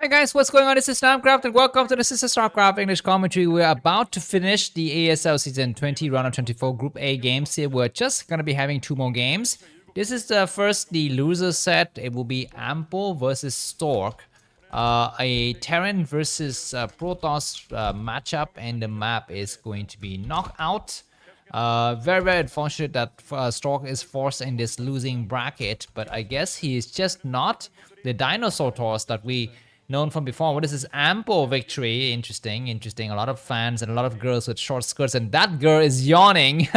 Hi guys, what's going on? This is Namkraft and welcome to this is Starcraft English commentary. We're about to finish the ASL Season 20 Round of 24 Group A games here. We're just going to be having 2 more games. This is the loser set. It will be Ample versus Stork. A Terran versus Protoss matchup, and the map is going to be Knockout. Very unfortunate that Stork is forced in this losing bracket, but I guess he is just not the dinosaur toss that we known from before. What is this ample victory? Interesting. A lot of fans and a lot of girls with short skirts, and that girl is yawning.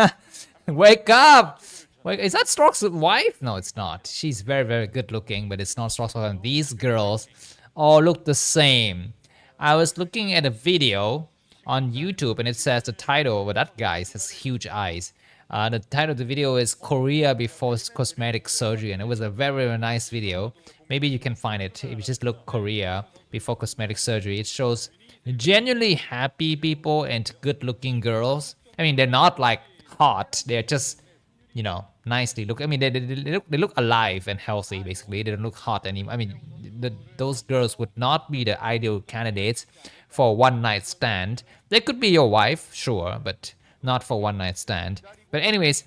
Wake up! Wait, is that Stork's wife? No, it's not. She's very good looking, but it's not Stork's wife. And these girls all look the same. I was looking at a video on YouTube, and it says the title, well, that guy has huge eyes. The title of the video is Korea Before Cosmetic Surgery, and it was a very nice video. Maybe you can find it if you just look Korea Before Cosmetic Surgery. It shows genuinely happy people and good looking girls. I mean, they're not like hot, they're just, you know, nicely look. I mean, they look alive and healthy, basically. They don't look hot anymore. I mean, those girls would not be the ideal candidates for a one night stand. They could be your wife, sure, but not for one night stand. But anyways,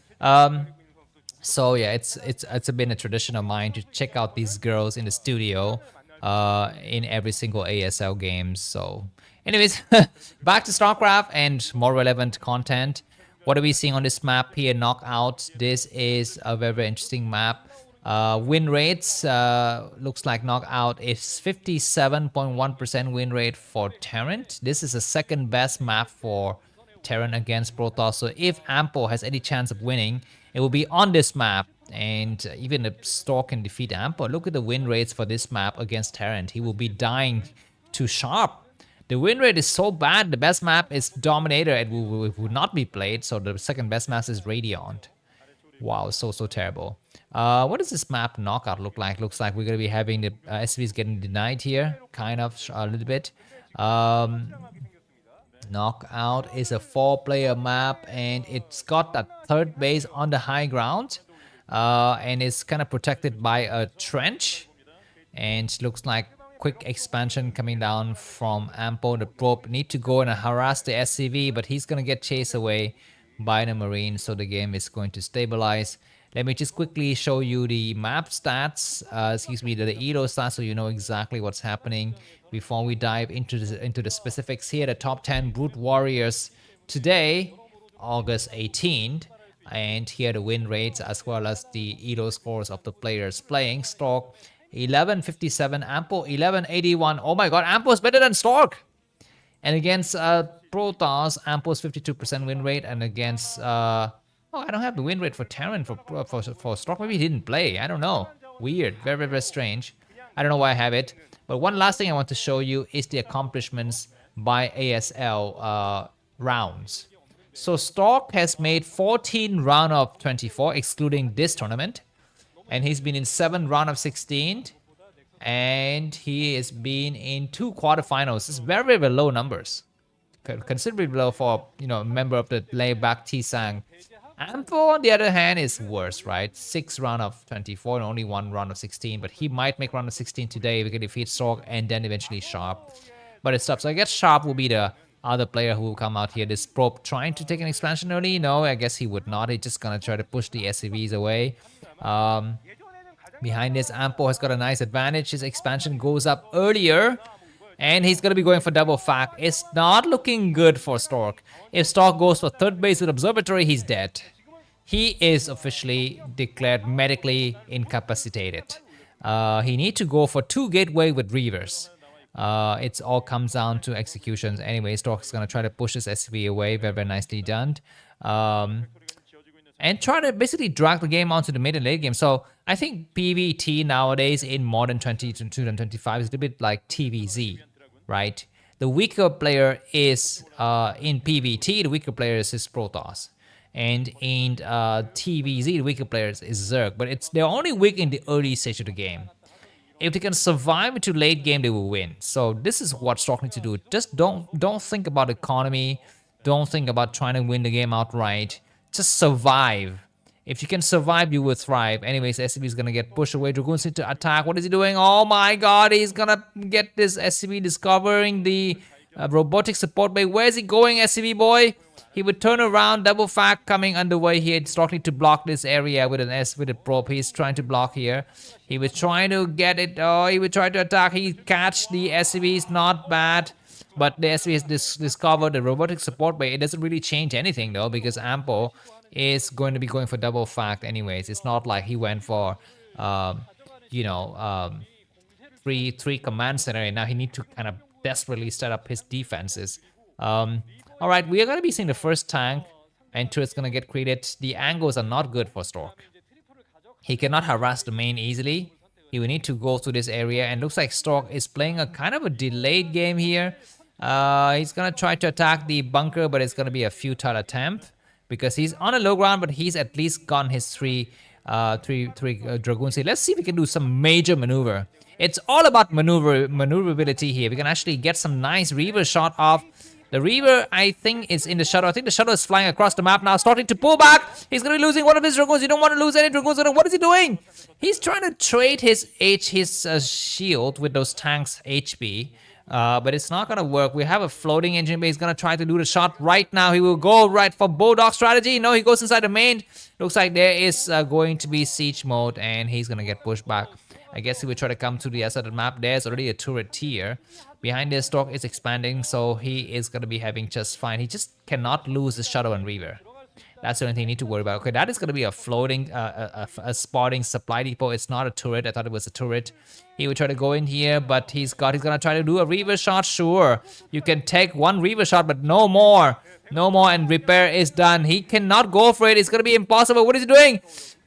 so yeah, it's been a tradition of mine to check out these girls in the studio in every single ASL game. So anyways, back to Starcraft and more relevant content. What are we seeing on this map here? Knockout. This is a very interesting map. Win rates, looks like Knockout is 57.1% win rate for Terran. This is the second best map for Terran against Protoss. So if Ample has any chance of winning, it will be on this map. And even if Stork can defeat Ample, look at the win rates for this map against Terran. He will be dying to Sharp. The win rate is so bad. The best map is Dominator. It will not be played. So the second best map is Radiant. Wow, so terrible. What does this map Knockout look like? Looks like we're going to be having the SVs getting denied here. Kind of, a little bit. Knockout is a 4-player map, and it's got a third base on the high ground. And it's kind of protected by a trench. And looks like quick expansion coming down from Ampo. The probe need to go and harass the SCV, but he's gonna get chased away by the Marine, so the game is going to stabilize. Let me just quickly show you the map stats, the Elo stats, so you know exactly what's happening before we dive into the specifics here. The top 10 Brood Warriors today, August 18th. And here the win rates as well as the Elo scores of the players playing. Stork 1157, Ampo 1181. Oh my god, Ampo is better than Stork. And against Protoss, Ampo's 52% win rate, and against oh, I don't have the win rate for Terran for Stork. Maybe he didn't play. I don't know. Weird. Very strange. I don't know why I have it. But one last thing I want to show you is the accomplishments by ASL rounds. So Stork has made 14 round of 24, excluding this tournament. And he's been in 7 round of 16. And he has been in 2 quarterfinals. It's very low numbers. Considerably low for, you know, a member of the layback T-Sang. Ampo, on the other hand, is worse, right? 6 round of 24 and only 1 round of 16. But he might make round of 16 today. We can defeat Stork and then eventually Sharp. But it's tough. So I guess Sharp will be the other player who will come out here. This probe trying to take an expansion early? No, I guess he would not. He's just gonna try to push the SCVs away. Behind this, Ampo has got a nice advantage. His expansion goes up earlier. And he's going to be going for double fact. It's not looking good for Stork. If Stork goes for third base with Observatory, he's dead. He is officially declared medically incapacitated. He needs to go for 2 gateway with Reavers. It all comes down to executions. Anyway, Stork's going to try to push his SV away. Very nicely done. And try to basically drag the game onto the mid and late game. So I think PvT nowadays in modern 2025 is a bit like TVZ, right? The weaker player is in PvT, the weaker player is Protoss. And in TVZ, the weaker player is Zerg. But they're only weak in the early stage of the game. If they can survive into late game, they will win. So this is what Stork needs to do. Just don't think about economy. Don't think about trying to win the game outright. Just survive. If you can survive, you will thrive. Anyways, SCB is gonna get pushed away. Dragoons need to attack. What is he doing? Oh my god, he's gonna get this SCB discovering the robotic support bay. Where is he going, SCB boy? He would turn around, double fact coming underway here. Stork need to block this area with with a probe. He's trying to block here. He was trying to get it. Oh, he would try to attack. He catch the SCBs, not bad. But the SCB has discovered the robotic support bay. It doesn't really change anything though, because Ampo is going to be going for double fact anyways. It's not like he went for, you know, three command center, and now he need to kind of desperately set up his defenses. All right, we are going to be seeing the first tank, and turret's going to get created. The angles are not good for Stork. He cannot harass the main easily. He will need to go through this area, and looks like Stork is playing a kind of a delayed game here. He's going to try to attack the bunker, but it's going to be a futile attempt because he's on a low ground, but he's at least gotten his three dragoons here. Let's see if we can do some major maneuver. It's all about maneuverability here. We can actually get some nice Reaver shot off. The Reaver, I think, is in the shadow. I think the shadow is flying across the map now, starting to pull back. He's going to be losing one of his dragoons. You don't want to lose any dragoons. What is he doing? He's trying to trade his shield with those tanks' HP. But it's not going to work. We have a floating engine, but he's going to try to do the shot right now. He will go right for Bulldog strategy. No, he goes inside the main. Looks like there is going to be siege mode, and he's going to get pushed back. I guess he will try to come to the other side of the map. There's already a turret here. Behind this, Stork is expanding, so he is going to be having just fine. He just cannot lose the Shadow and Reaver. That's the only thing you need to worry about. Okay, that is going to be a floating, a spotting supply depot. It's not a turret. I thought it was a turret. He would try to go in here, but he's going to try to do a Reaver shot. Sure, you can take one Reaver shot, but no more. No more, and repair is done. He cannot go for it. It's going to be impossible. What is he doing?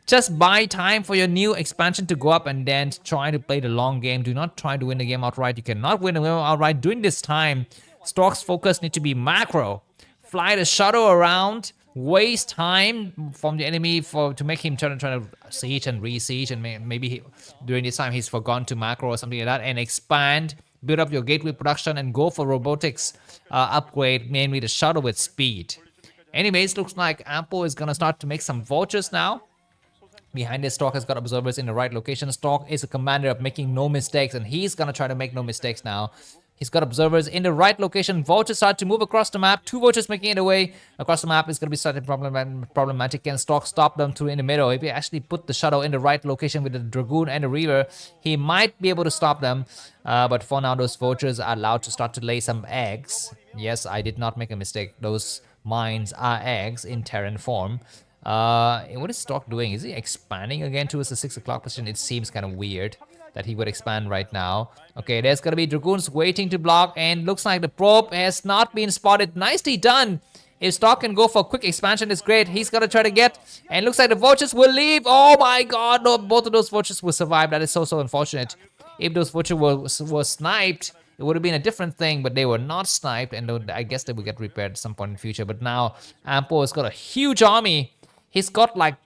Just buy time for your new expansion to go up and then try to play the long game. Do not try to win the game outright. You cannot win the game outright during this time. Stork's focus need to be macro. Fly the shuttle around. Waste time from the enemy to make him try to siege and re-siege, and maybe during this time he's forgotten to macro or something like that, and expand, build up your gateway production, and go for robotics upgrade, mainly the shuttle with speed. Anyways, looks like Ampo is gonna start to make some vultures now. Behind this, Stork has got observers in the right location. Stork is a commander of making no mistakes, and he's gonna try to make no mistakes now. He's got observers in the right location. Vultures start to move across the map. Two vultures making it away across the map is going to be slightly problematic. Can Stork stop them through in the middle? If he actually put the shadow in the right location with the Dragoon and the Reaver, he might be able to stop them. But for now, those vultures are allowed to start to lay some eggs. Yes, I did not make a mistake. Those mines are eggs in Terran form. What is Stork doing? Is he expanding again towards the 6 o'clock position? It seems kind of weird that he would expand right now. Okay, there's gonna be Dragoons waiting to block, and looks like the probe has not been spotted. Nicely done. If Stork can go for a quick expansion, it's great. He's gonna try to get, and looks like the vultures will leave. Oh my god, no, both of those vultures will survive. That is so unfortunate. If those vultures were sniped, it would have been a different thing, but they were not sniped, and I guess they will get repaired at some point in the future. But now, Ampo has got a huge army. He's got like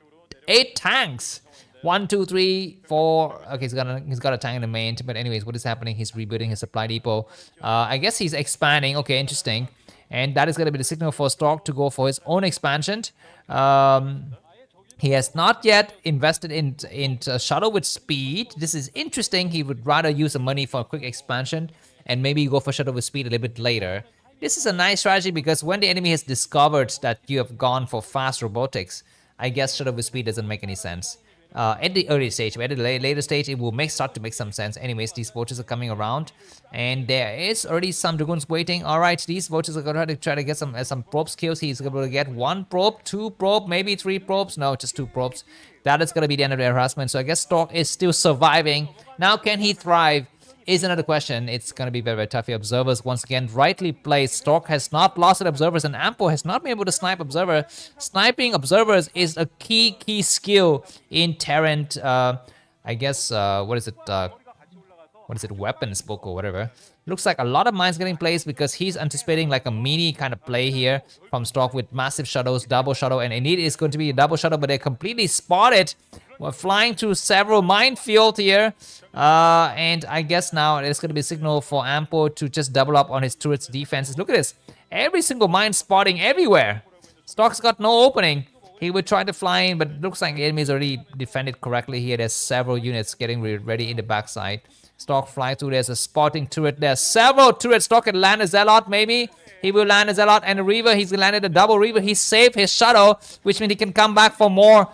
8 tanks. 1, 2, 3, 4. Okay, he's got a tank in the main. But anyways, what is happening? He's rebuilding his supply depot. I guess he's expanding. Okay, interesting. And that is going to be the signal for Stork to go for his own expansion. He has not yet invested in shuttle with speed. This is interesting. He would rather use the money for a quick expansion and maybe go for shuttle with speed a little bit later. This is a nice strategy because when the enemy has discovered that you have gone for fast robotics, I guess shuttle with speed doesn't make any sense. At the early stage, but at the later stage, it will start to make some sense. Anyways, these vultures are coming around, and there is already some Dragoons waiting. All right, these vultures are going to try to get some probe skills. He's going to get 1 probe, 2 probe, maybe 3 probes. No, just 2 probes. That is going to be the end of the harassment. So I guess Stork is still surviving. Now, can he thrive? Is another question. It's going to be very tough here. Observers, once again, rightly placed. Stork has not lost at observers, and Ampo has not been able to snipe observer. Sniping observers is a key skill in Terran, I guess, what is it, weapons book or whatever. Looks like a lot of mines getting placed because he's anticipating like a mini kind of play here from Stork with massive shadows, double shadow, and indeed it's going to be a double shadow, but they're completely spotted. We're flying through several minefield here, and I guess now it's going to be a signal for Ampo to just double up on his turret's defenses. Look at this, every single mine spotting everywhere. Stork's got no opening. He would try to fly in, but it looks like the enemy is already defended correctly here. There's several units getting ready in the backside. Stork fly through. There's a spotting turret. There's several turrets. Stork can land a Zealot, maybe. He will land a Zealot and a Reaver. He's landed a double Reaver. He saved his Shadow, which means he can come back for more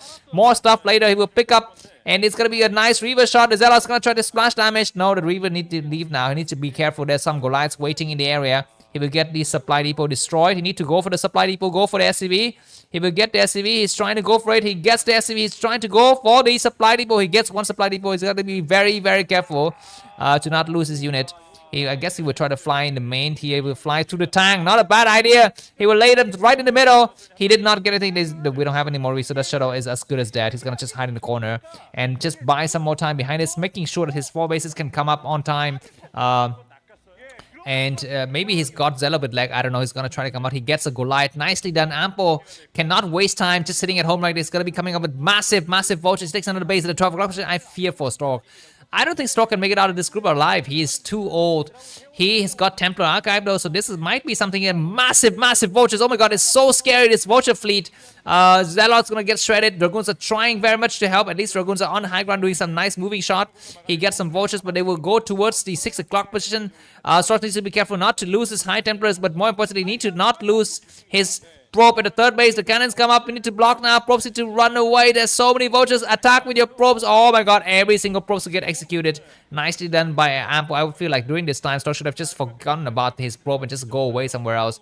stuff later. He will pick up, and it's going to be a nice Reaver shot. The Zealot's going to try to splash damage. No, the Reaver needs to leave now. He needs to be careful. There's some Goliaths waiting in the area. He will get the supply depot destroyed. He needs to go for the supply depot, go for the SCV. He will get the SCV. He's trying to go for it. He gets the SCV. He's trying to go for the supply depot. He gets one supply depot. He's got to be very, very careful to not lose his unit. I guess he will try to fly in the main here. He will fly through the tank. Not a bad idea. He will lay them right in the middle. He did not get anything. We don't have any more resources. The Shadow is as good as dead. He's going to just hide in the corner and just buy some more time behind us, making sure that his 4 bases can come up on time. And maybe he's got Zelle with leg. I don't know. He's going to try to come out. He gets a Goliath. Nicely done. Ampo cannot waste time just sitting at home like this. He's going to be coming up with massive vultures. He takes another base at the 12 o'clock position. I fear for Stork. I don't think Stork can make it out of this group alive. He is too old. He has got Templar Archive though, so might be something here. Massive vultures. Oh my god, it's so scary, this vulture fleet. Zealot's gonna get shredded. Dragoons are trying very much to help. At least Dragoons are on high ground doing some nice moving shot. He gets some vultures, but they will go towards the 6 o'clock position. Stork needs to be careful not to lose his high Templars, but more importantly, need to not lose his probe at the 3rd base. The cannons come up. We need to block now. Probes need to run away. There's so many vultures. Attack with your probes. Oh my god, every single probe will get executed. Nicely done by Ampo. I would feel like during this time, Stork should have just forgotten about his probe and just go away somewhere else.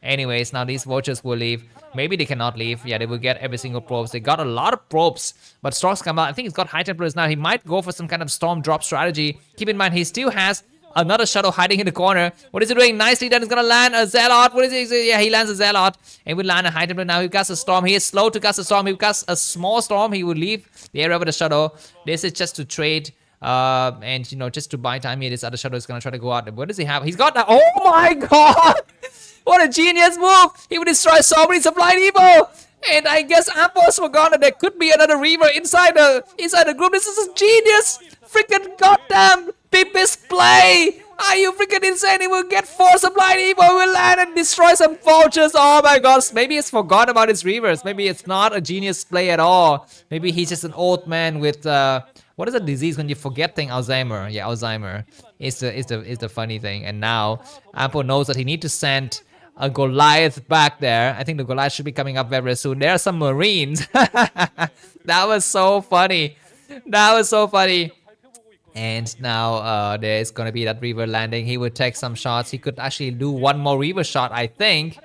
Anyways, now these vultures will leave. Maybe they cannot leave. Yeah, they will get every single probes. They got a lot of probes, but Stork's come out. I think he's got high Templars now. He might go for some kind of storm drop strategy. Keep in mind, he still has another Shadow hiding in the corner. What is he doing? Nicely done. He's gonna land a Zealot. What is he? Yeah, he lands a Zealot. And we land a high Templar now. He casts a storm. He is slow to cast a storm. He casts a small storm. He will leave the area with a Shadow. This is just to trade. And you know, just to buy time here. This other Shadow is gonna try to go out. What does he have? He's got that. Oh my god! What a genius move! He will destroy so many supply depot. And I guess Ampo's forgotten that there could be another Reaver inside the group. This is a genius! Freaking goddamn Pimpist play! Are you freaking insane? He will get 4 supply depot. He will land and destroy some vultures. Oh my gosh. Maybe he's forgot about his Reavers. Maybe it's not a genius play at all. Maybe he's just an old man with what is a disease when you forget things? Alzheimer. Yeah, Alzheimer is the funny thing. And now Ampo knows that he needs to send a Goliath back there. I think the Goliath should be coming up very soon. There are some Marines. That was so funny. That was so funny. And now there's gonna be that Reaver landing. He would take some shots. He could actually do one more Reaver shot, I think.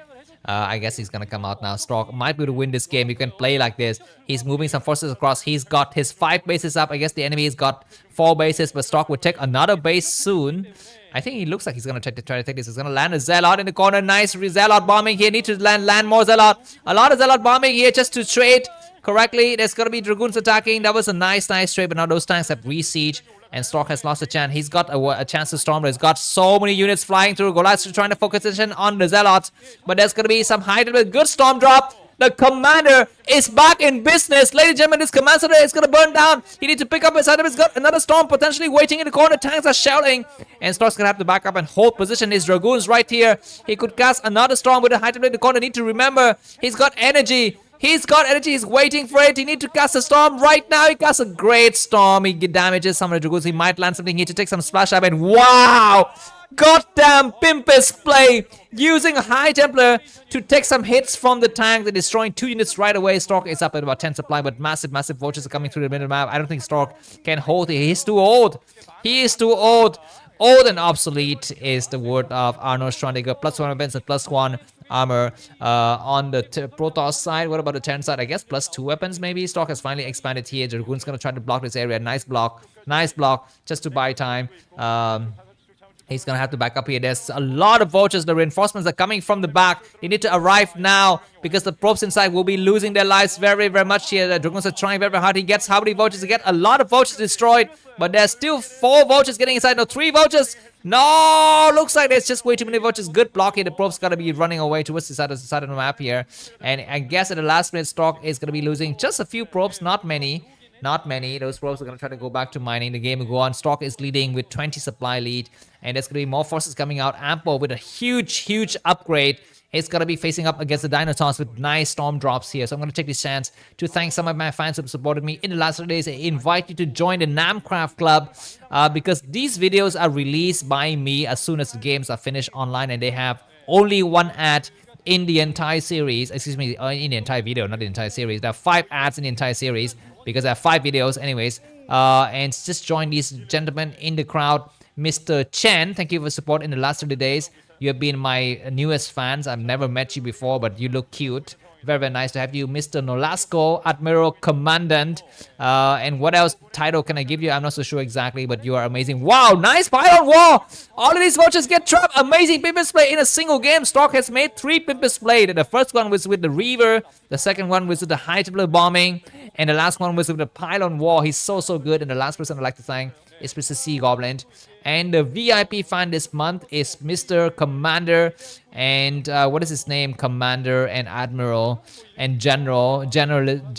I guess he's gonna come out now. Stork might be able to win this game. You can play like this. He's moving some forces across. He's got his 5 bases up. I guess the enemy has got 4 bases, but Stork would take another base soon. I think he looks like he's gonna try to take this. He's gonna land a Zealot in the corner. Nice Zealot bombing here. Need to land more Zealot. A lot of Zealot bombing here just to trade correctly. There's gonna be Dragoons attacking. That was a nice trade, but now those tanks have re-siege. And Stork has lost a chance. He's got a chance to storm, but he's got so many units flying through. Goliath's trying to focus attention on the Zealots, but there's going to be some high with good storm drop. The commander is back in business. Ladies and gentlemen, this command center is going to burn down. He needs to pick up his item. He's got another storm potentially waiting in the corner. Tanks are shelling. And Stork's going to have to back up and hold position. His Dragoons right here. He could cast another storm with a high in the corner. Need to remember, he's got energy. He's got energy. He's waiting for it. He needs to cast a storm right now. He casts a great storm. He damages some of the Dragoons. He might land something here to take some splash up. And wow! Goddamn Pimpist play! Using a High Templar to take some hits from the tank. They're destroying 2 units right away. Stork is up at about 10 supply, but massive vultures are coming through the middle map. I don't think Stork can hold it. He's too old. He is too old. Old and obsolete is the word of Arnold Schwarzenegger. +1 weapons and +1 armor on the Protoss side. What about the Terran side? I guess +2 weapons maybe. Stork has finally expanded here. Dragoon's gonna try to block this area. Nice block just to buy time. He's gonna have to back up here. There's a lot of vultures. The reinforcements are coming from the back. They need to arrive now because the probes inside will be losing their lives very much here. The Dragoons are trying very hard. He gets how many vultures to get? A lot of vultures destroyed, but there's still 4 vultures getting inside. No, 3 vultures. No, looks like there's just way too many vultures. Good block here. The probes gotta be running away towards the side of the map here. And I guess at the last minute, Stork is gonna be losing just a few probes, not many. Not many. Those probes are going to try to go back to mining. The game will go on. Stork is leading with 20 supply lead. And there's going to be more forces coming out. Ampo with a huge upgrade. It's going to be facing up against the Dinosaurs with nice storm drops here. So I'm going to take this chance to thank some of my fans who have supported me in the last 3 days. I invite you to join the Namkraft Club because these videos are released by me as soon as the games are finished online, and they have only one ad in the entire series. Excuse me, in the entire video, not the entire series. There are 5 ads in the entire series because I have 5 videos anyways. And just join these gentlemen in the crowd. Mr. Chen, thank you for support in the last 30 days. You have been my newest fans. I've never met you before, but you look cute. Very, very nice to have you. Mr. Nolasco, Admiral Commandant. And what else title can I give you? I'm not so sure exactly, but you are amazing. Wow, nice pylon wall. All of these vultures get trapped. Amazing pimp display in a single game. Stork has made 3 pimp display. The first one was with the Reaver. The second one was with the high temperature bombing. And the last one was with the pylon wall. He's so, so good. And the last person I'd like to thank is Mr. Sea Goblin. And the VIP fan this month is Mr. Commander. And what is his name? Commander and Admiral and Generalissimo,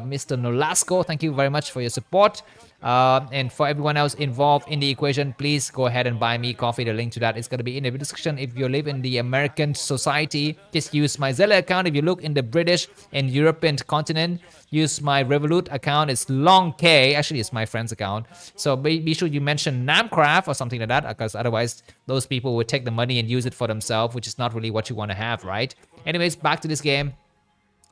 Mr. Nolasco. Thank you very much for your support. And for everyone else involved in the equation, please go ahead and buy me coffee. The link to that is going to be in the description. If you live in the American society, just use my Zelle account. If you look in the British and European continent, use my Revolut account. It's longk. Actually, it's my friend's account. So be sure you mention Namkraft or something like that, because otherwise those people would take the money and use it for themselves, which is not really what you want to have, right? Anyways, back to this game.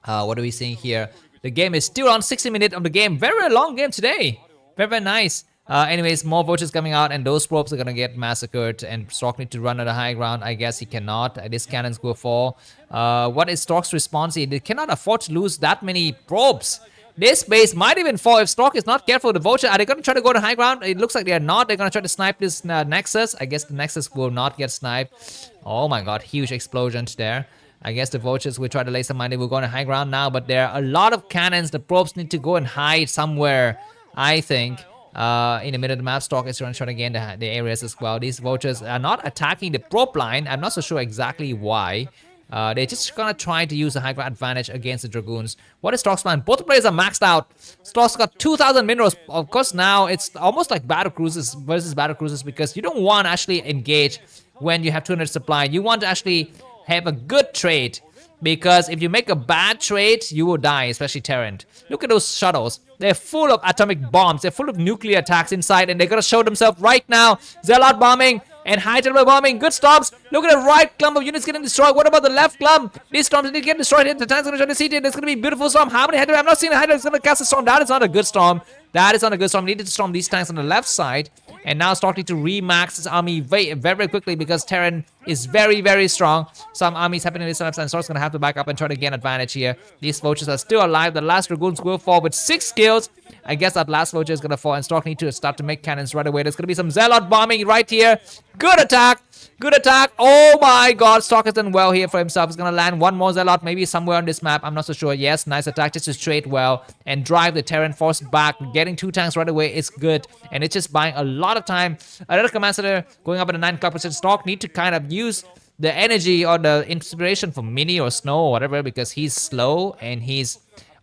What are we seeing here? The game is still on 60 minutes of the game. Very long game today. Very, very nice. Anyways, more vultures coming out, and those probes are gonna get massacred, and Stork need to run on the high ground. I guess he cannot. These cannons go for. What is Stork's response here? They cannot afford to lose that many probes. This base might even fall if Stork is not careful. The vulture, are they gonna try to go to high ground? It looks like they are not. They're gonna try to snipe this Nexus. I guess the Nexus will not get sniped. Oh my god, huge explosions there. I guess the vultures will try to lay some money. We're going to high ground now, but there are a lot of cannons. The probes need to go and hide somewhere, I think. In the middle of the map, Stork is trying to gain the areas as well. These vultures are not attacking the probe line. I'm not so sure exactly why. They're just gonna try to use the high ground advantage against the Dragoons. What is Stork's plan? Both players are maxed out. Stork's got 2,000 minerals. Of course, now it's almost like battle cruisers versus battle cruisers, because you don't want to actually engage when you have 200 supply. You want to actually have a good trade, because if you make a bad trade, you will die, especially Terran. Look at those shuttles. They're full of atomic bombs. They're full of nuclear attacks inside, and they're gonna show themselves right now. Zealot bombing and high temperature bombing. Good storms. Look at the right clump of units getting destroyed. What about the left clump? These storms need to get destroyed here. The tank's gonna try to see it. There's gonna be a beautiful storm. How many Hydra? I'm not seeing a Hydra. It's gonna cast a storm. That is not a good storm. That is not a good storm. We needed to storm these tanks on the left side. And now Stork need to remax his army very, very quickly, because Terran is very, very strong. Some armies happening in this left, and Stork's gonna have to back up and try to gain advantage here. These vultures are still alive. The last Dragoons will fall with 6 kills. I guess that last vulture is gonna fall, and Stork need to start to make cannons right away. There's gonna be some Zealot bombing right here. Good attack. Good attack. Oh my god, Stork has done well here for himself. He's gonna land one more Zealot, maybe somewhere on this map. I'm not so sure. Yes, nice attack just to trade well and drive the Terran force back. Getting 2 tanks right away is good, and it's just buying a lot of time. Another command center going up at a 9%. Stork need to kind of use the energy or the inspiration from Mini or Snow or whatever, because he's slow and he's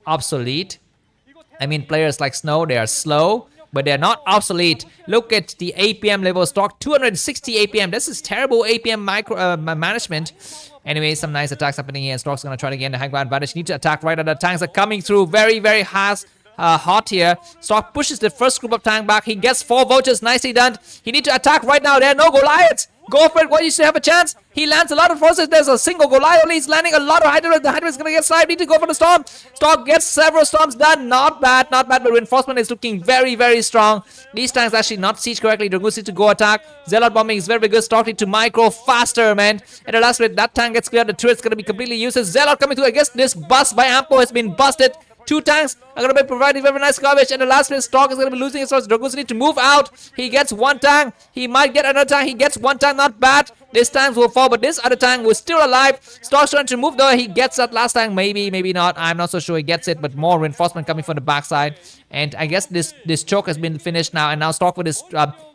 obsolete. I mean, players like Snow, they are slow, but they're not obsolete. Look at the APM level. Stork 260 APM. This is terrible APM management. Anyway, some nice attacks happening here, and Stork's gonna try to gain the high ground advantage. Need to attack right at the tanks are coming through. Very, very hot here. Stork pushes the first group of tank back. He gets 4 vultures. Nicely done. He need to attack right now. There are no Goliaths. Go for it. What, you should have a chance. He lands a lot of forces. There's a single Goliath only. He's landing a lot of Hydra. The Hydra is going to get sniped. Need to go for the storm. Stork gets several storms done. Not bad. Not bad. But reinforcement is looking very, very strong. These tanks actually not siege correctly. Dragoons need to go attack. Zealot bombing is very, very good. Stork need to micro faster, man. At the last rate, that tank gets cleared. The turret's going to be completely useless. Zealot coming through. I guess this bust by Ampo has been busted. 2 tanks are going to be providing very nice coverage, and the last place Stork is going to be losing his force. Dragoons need to move out. He gets 1 tank. He might get another tank. He gets 1 tank. Not bad. This tank will fall, but this other tank was still alive. Stork's trying to move though. He gets that last tank. Maybe, maybe not. I'm not so sure he gets it, but more reinforcement coming from the backside. And I guess this choke has been finished now, and now Stork with his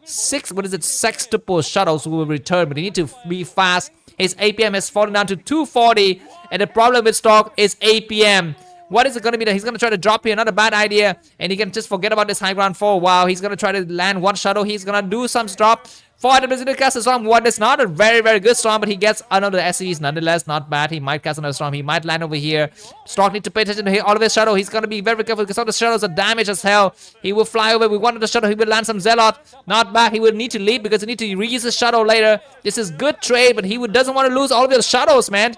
6, what is it, sextuple shuttles will return, but he need to be fast. His APM has fallen down to 240, and the problem with Stork is APM. What is it going to be that he's going to try to drop here? Not a bad idea. And he can just forget about this high ground for a while. He's going to try to land one shadow. He's going to do some drop. 400 cast a storm. What is not a very, very good storm, but he gets another SCVs nonetheless. Not bad. He might cast another storm. He might land over here. Stork need to pay attention to all of his shadow. He's going to be very careful because all the shadows are damaged as hell. He will fly over with one of the shadow. He will land some Zealot. Not bad. He will need to leave because he need to reuse his shadow later. This is good trade, but he doesn't want to lose all of his shadows, man.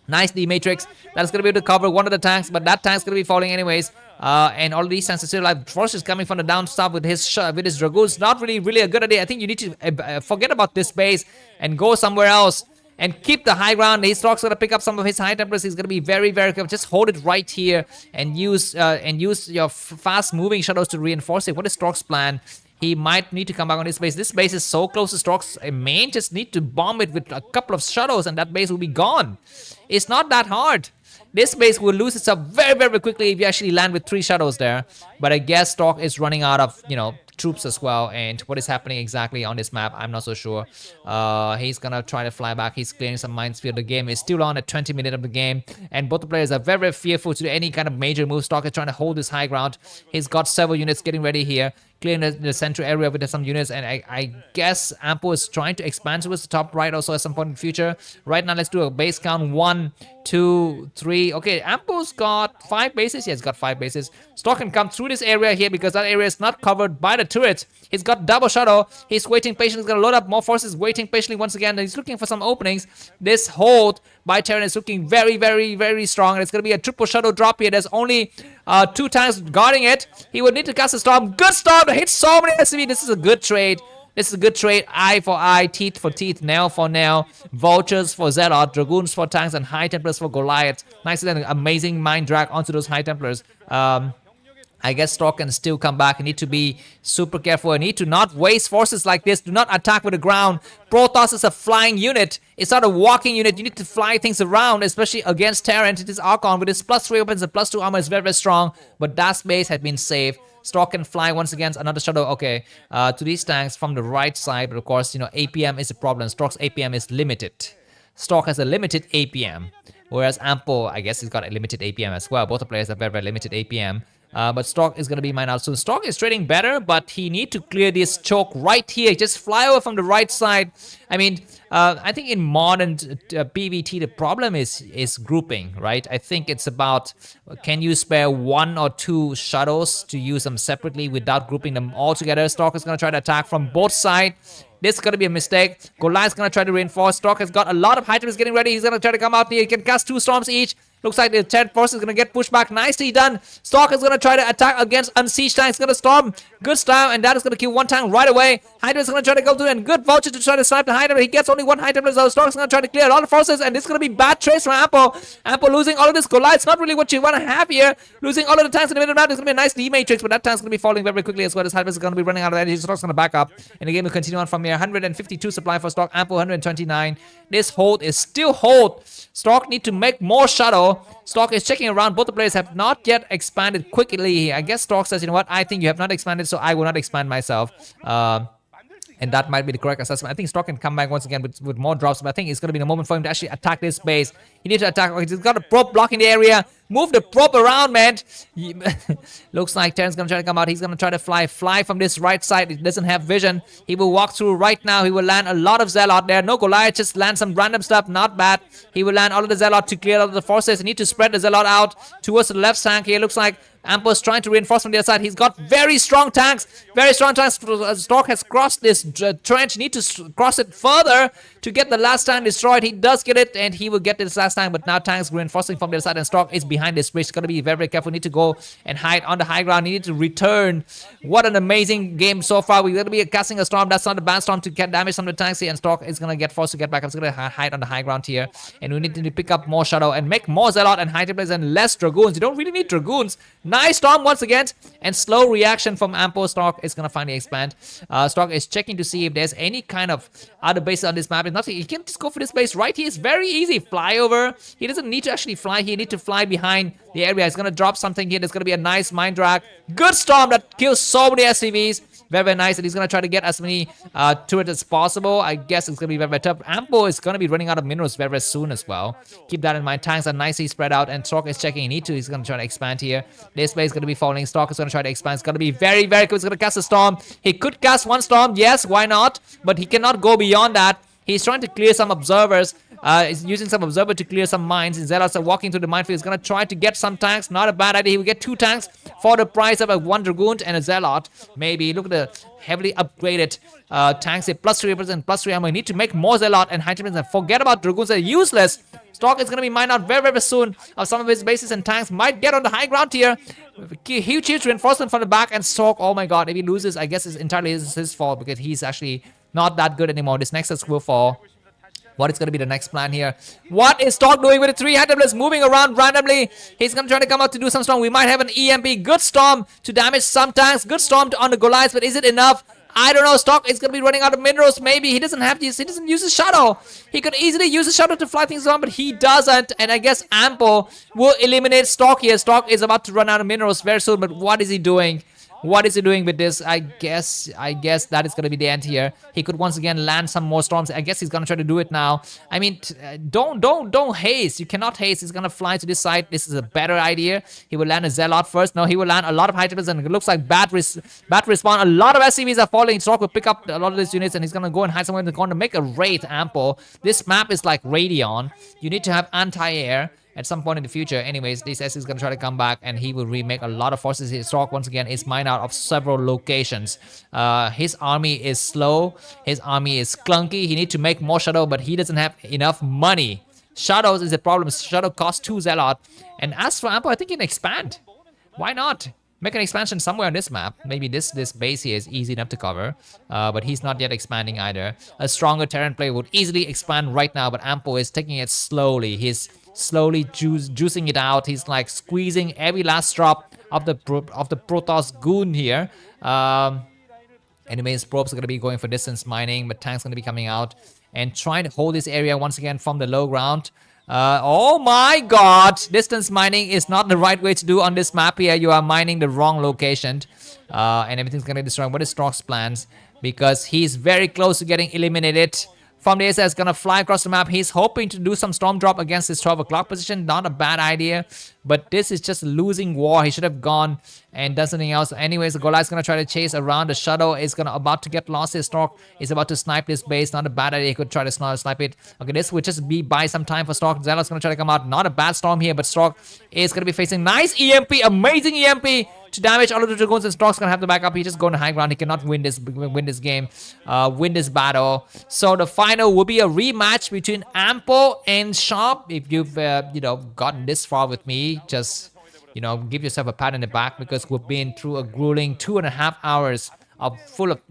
Nice D matrix. That's gonna be able to cover one of the tanks, but that tank's gonna be falling anyways. And all of these tanks are still alive. Force is coming from the down stop with his dragoons. Not really a good idea. I think you need to forget about this base and go somewhere else and keep the high ground. His Stork's gonna pick up some of his high templars. He's gonna be very, very careful. Just hold it right here and use your fast moving shadows to reinforce it. What is Stork's plan? He might need to come back on this base. This base is so close to Stork's main. Just need to bomb it with a couple of shadows and that base will be gone. It's not that hard. This base will lose itself very, very quickly if you actually land with 3 shadows there. But I guess Stork is running out of, troops as well. And what is happening exactly on this map, I'm not so sure. He's gonna try to fly back. He's clearing some minefield. The game is still on at 20 minutes of the game. And both the players are very, very fearful to do any kind of major move. Stork is trying to hold this high ground. He's got several units getting ready here. Clearing the central area with some units, and I guess Ampo is trying to expand towards the top right also at some point in the future. Right now, let's do a base count. 1, 2, 3. Okay, Ampo's got 5 bases. Yeah, he's got 5 bases. Stork can come through this area here because that area is not covered by the turrets. He's got double shadow. He's waiting patiently. He's gonna load up more forces, waiting patiently once again. And he's looking for some openings. This hold by Terran is looking very, very, very strong. And it's gonna be a triple shadow drop here. There's only 2 tanks guarding it. He would need to cast a storm. Good storm to hit so many SCV. This is a good trade. This is a good trade. Eye for eye, teeth for teeth, nail for nail. Vultures for Zealot, Dragoons for tanks, and High Templars for Goliath. Nice and amazing mind drag onto those High Templars. I guess Stork can still come back. You need to be super careful. You need to not waste forces like this. Do not attack with the ground. Protoss is a flying unit. It's not a walking unit. You need to fly things around, especially against Terran. It is Archon with his +3 weapons and +2 armor is very, very strong. But that base has been saved. Stork can fly once again. Another shadow. Okay, to these tanks from the right side. But of course, APM is a problem. Stork's APM is limited. Stork has a limited APM. Whereas Ampo, I guess he's got a limited APM as well. Both the players have very, very limited APM. But Stork is going to be mined out soon. Stork is trading better, but he need to clear this choke right here. Just fly over from the right side. I mean, I think in modern PvT, the problem is grouping, right? I think it's about, can you spare 1 or 2 shadows to use them separately without grouping them all together? Stork is going to try to attack from both sides. This is going to be a mistake. Goliath's going to try to reinforce. Stork has got a lot of high templars getting ready. He's going to try to come out here. He can cast 2 storms each. Looks like the 10th force is going to get pushed back. Nicely done. Stork is going to try to attack against Unsiege tank. He's going to storm. Good style, and that is going to kill 1 tank right away. Hydra is going to try to go through, and good Vulture to try to snipe the Hydra. He gets only 1 high templar, so Stork is going to try to clear a lot of forces, and this is going to be bad trades from Ampo. Ampo losing all of this. Goliath's not really what you want to have here. Losing all of the tanks in the middle of the map. It's going to be a nice D matrix, but that tank's going to be falling very, very quickly as well. As Hydra is going to be running out of energy. Stork's going to back up, and the game will continue on from here. 152 supply for Stork. Ampo 129. This hold is still hold. Stork need to make more shadow. Stork is checking around. Both the players have not yet expanded quickly. I guess Stork says, you know what, I think you have not expanded, so I will not expand myself. And that might be the correct assessment. I think Stork can come back once again with more drops, but I think it's going to be the moment for him to actually attack this base. He needs to attack. He's got a probe blocking the area. Move the probe around, man. Looks like Terran's going to try to come out. He's going to try to fly from this right side. He doesn't have vision. He will walk through right now. He will land a lot of Zealot there. No Goliath, just land some random stuff. Not bad. He will land all of the Zealot to clear all of the forces. He needs to spread the Zealot out towards the left flank here. Looks like Ampo's trying to reinforce from the other side. He's got very strong tanks. Very strong tanks. Stork has crossed this trench. Need to cross it further to get the last tank destroyed. He does get it, and he will get this last tank. But now tanks reinforcing from the other side, and Stork is behind this bridge. He's got to be very, very careful. Need to go and hide on the high ground. He need to return. What an amazing game so far. We're going to be casting a storm. That's not a bad storm to get damage some of the tanks here, and Stork is going to get forced to get back. I'm just going to hide on the high ground here, and we need to pick up more shadow and make more Zealot and high templars and less Dragoons. You don't really need Dragoons. Nice storm once again, and slow reaction from Ampo. Stork is going to finally expand. Stork is checking to see if there's any kind of other bases on this map. It's nothing. He can just go for this base right here. It's very easy. Fly over. He doesn't need to actually fly. He needs to fly behind the area. He's going to drop something here. There's going to be a nice mind drag. Good storm that kills so many SCVs. Very, very nice. And he's going to try to get as many turrets as possible. I guess it's going to be very, very tough. Ampo is going to be running out of minerals very, very soon as well. Keep that in mind. Tanks are nicely spread out, and Stork is checking. He needs to. He's going to try to expand here. This way is going to be falling. Stork is going to try to expand. It's going to be very, very good. He's going to cast a storm. He could cast one storm. Yes, why not? But he cannot go beyond that. He's trying to clear some observers. He's using some observer to clear some mines. Zealots are walking through the minefield. He's going to try to get some tanks. Not a bad idea. He will get 2 tanks for the price of a 1 Dragoon and a Zealot. Maybe. Look at the heavily upgraded tanks here. Plus 3% plus 3 ammo. We need to make more Zealot and high and forget about Dragoons. They're useless. Stork is going to be mined out very, very soon. Some of his bases and tanks might get on the high ground here. Huge, huge reinforcement from the back. And Stork, oh my god, if he loses, I guess it's entirely his fault because he's actually not that good anymore. This Nexus will fall. What is going to be the next plan here? What is Stork doing with the 300 blitz moving around randomly? He's going to try to come out to do some storm. We might have an EMP. Good storm to damage some tanks. Good storm on the Goliaths, but is it enough? I don't know. Stork is going to be running out of minerals. Maybe he doesn't have these. He doesn't use his shuttle. He could easily use his shuttle to fly things around, but he doesn't. And I guess Ampo will eliminate Stork here. Stork is about to run out of minerals very soon, but what is he doing? What is he doing with this? I guess that is going to be the end here. He could once again land some more storms. I guess he's going to try to do it now. I mean, don't haste. You cannot haste. He's going to fly to this side. This is a better idea. He will land a Zealot first. No, he will land a lot of high triplets, and it looks like bad respawn. A lot of SCVs are falling. Stork will pick up a lot of these units, and he's going to go and hide somewhere in the corner. Make a raid, Ample. This map is like Radeon. You need to have anti-air at some point in the future. Anyways, this S is going to try to come back, and he will remake a lot of forces. His Stork once again is mined out of several locations. His army is slow. His army is clunky. He needs to make more shadow, but he doesn't have enough money. Shadows is a problem. Shadow costs 2 Zealot. And as for Ampo, I think he can expand. Why not? Make an expansion somewhere on this map. Maybe this base here is easy enough to cover. But he's not yet expanding either. A stronger Terran player would easily expand right now, but Ampo is taking it slowly. He's slowly juicing it out. He's like squeezing every last drop of the Protoss goon here. Anyways, probes are going to be going for distance mining, but tanks going to be coming out and trying to hold this area once again from the low ground. Oh my god, distance mining is not the right way to do on this map here. You are mining the wrong location, and everything's going to be destroyed. What is Stork's plans? Because he's very close to getting eliminated from the ASL. Gonna fly across the map. He's hoping to do some storm drop against his 12 o'clock position. Not a bad idea, but this is just a losing war. He should have gone and done something else. Anyways, the Goliath's gonna try to chase around. The shuttle is about to get lost. His Stork is about to snipe this base. Not a bad idea. He could try to snipe it. Okay, this would just be buy some time for Stork. Zelle's gonna try to come out. Not a bad storm here, but Stork is gonna be facing nice EMP, amazing EMP to damage all of the Dragoons, and Stork's gonna have to back up. He just going to high ground. He cannot win this game, win this battle. So the final will be a rematch between Ampo and Sharp. If you've gotten this far with me, just give yourself a pat in the back, because we've been through a grueling 2.5 hours of full of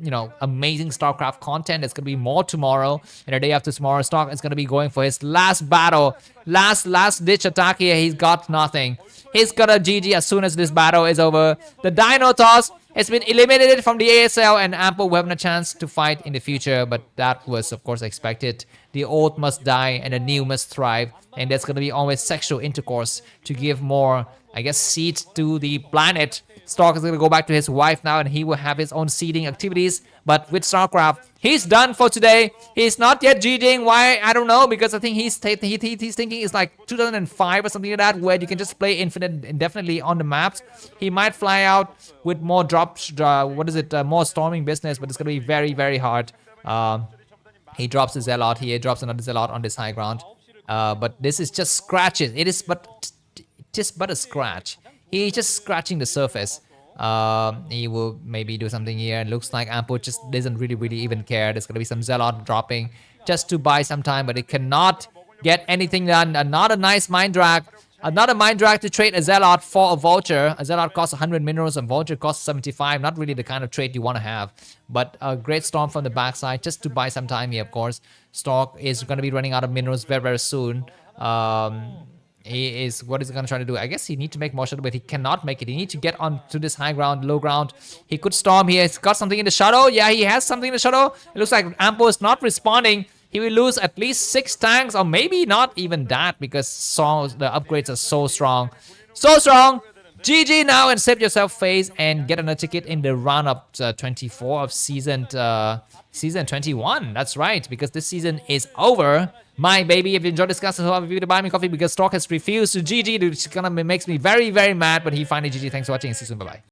amazing Starcraft content. There's gonna be more tomorrow, and the day after tomorrow, Stork is gonna be going for his last battle, last ditch attack here. He's got nothing. He's gonna GG as soon as this battle is over. The Dino Toss has been eliminated from the ASL, and Ampo will have a chance to fight in the future, but that was of course expected. The old must die and the new must thrive, and there's gonna be always sexual intercourse to give more, I guess, seeds to the planet. Stork is gonna go back to his wife now, and he will have his own seeding activities. But with Starcraft, he's done for today. He's not yet GGing. Why? I don't know, because I think he's thinking it's like 2005 or something like that, where you can just play indefinitely on the maps. He might fly out with more drops, more storming business, but it's gonna be very, very hard. He drops a Zealot here, drops another Zealot on this high ground. But this is just scratches. It is just but a scratch. He's just scratching the surface. He will maybe do something here. It looks like Ampo just doesn't really even care. There's gonna be some Zealot dropping just to buy some time, but it cannot get anything done. Not a nice mind drag. Not a mind drag to trade a Zealot for a Vulture. A Zealot costs 100 minerals and Vulture costs 75. Not really the kind of trade you want to have. But a great storm from the backside just to buy some time here, of course. Stork is going to be running out of minerals very, very soon. What is he going to try to do? I guess he needs to make more shadow, but he cannot make it. He needs to get onto this high ground, low ground. He could storm here. He's got something in the shadow. Yeah, he has something in the shadow. It looks like Ampo is not responding. He will lose at least 6 tanks, or maybe not even that, because the upgrades are so strong. So strong! GG now and save yourself face and get another ticket in the round of 24 of season 21. That's right, because this season is over. My baby, if you enjoyed this cast, I'll you to buy me coffee because Stork has refused to GG. It's gonna makes me very, very mad, but he finally GG. Thanks for watching and see you soon. Bye bye.